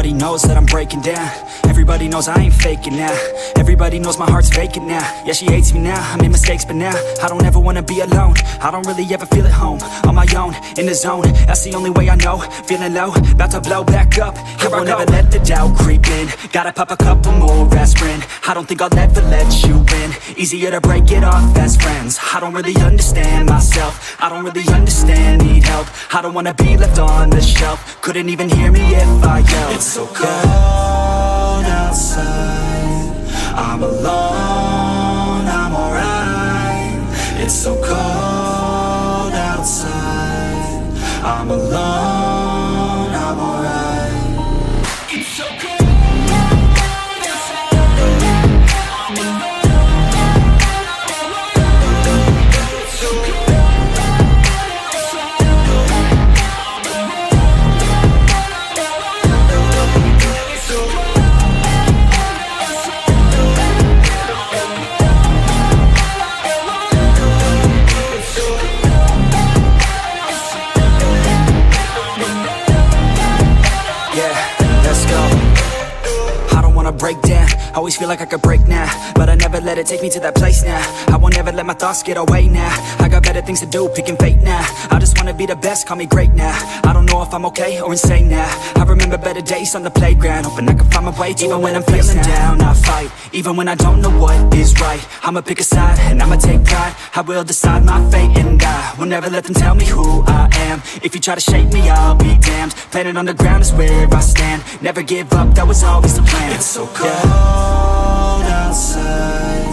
Everybody knows that I'm breaking down. Everybody knows I ain't faking now. Everybody knows my heart's vacant now. Yeah, she hates me now, I made mistakes but now I don't ever wanna be alone. I don't really ever feel at home. On my own, in the zone, that's the only way I know. Feeling low, about to blow back up. Here I won't ever let the doubt creep in. Gotta pop a couple more aspirin. I don't think I'll ever let you in. Easier to break it off as friends. I don't really understand myself. I don't really understand, need help. I don't wanna be left on the shelf. Couldn't even hear me if I yelled. It's so cold outside, I'm alone, I'm alright. It's so cold outside, I'm alone, I'm alright. It's so cold. Break down, always feel like I could break now, but I never let it take me to that place now. I won't ever let my thoughts get away now. I got better things to do, picking fate now. I just wanna be the best, call me great now. I don't know if I'm okay or insane now. I remember better days on the playground, hoping I can find my way to even when I'm feeling down, I fight. Even when I don't know what is right, I'ma pick a side and I'ma take pride. I will decide my fate and I will never let them tell me who I am. If you try to shake me, I'll be damned. Planet on the ground is where I stand. Never give up, that was always the plan. It's so cold outside,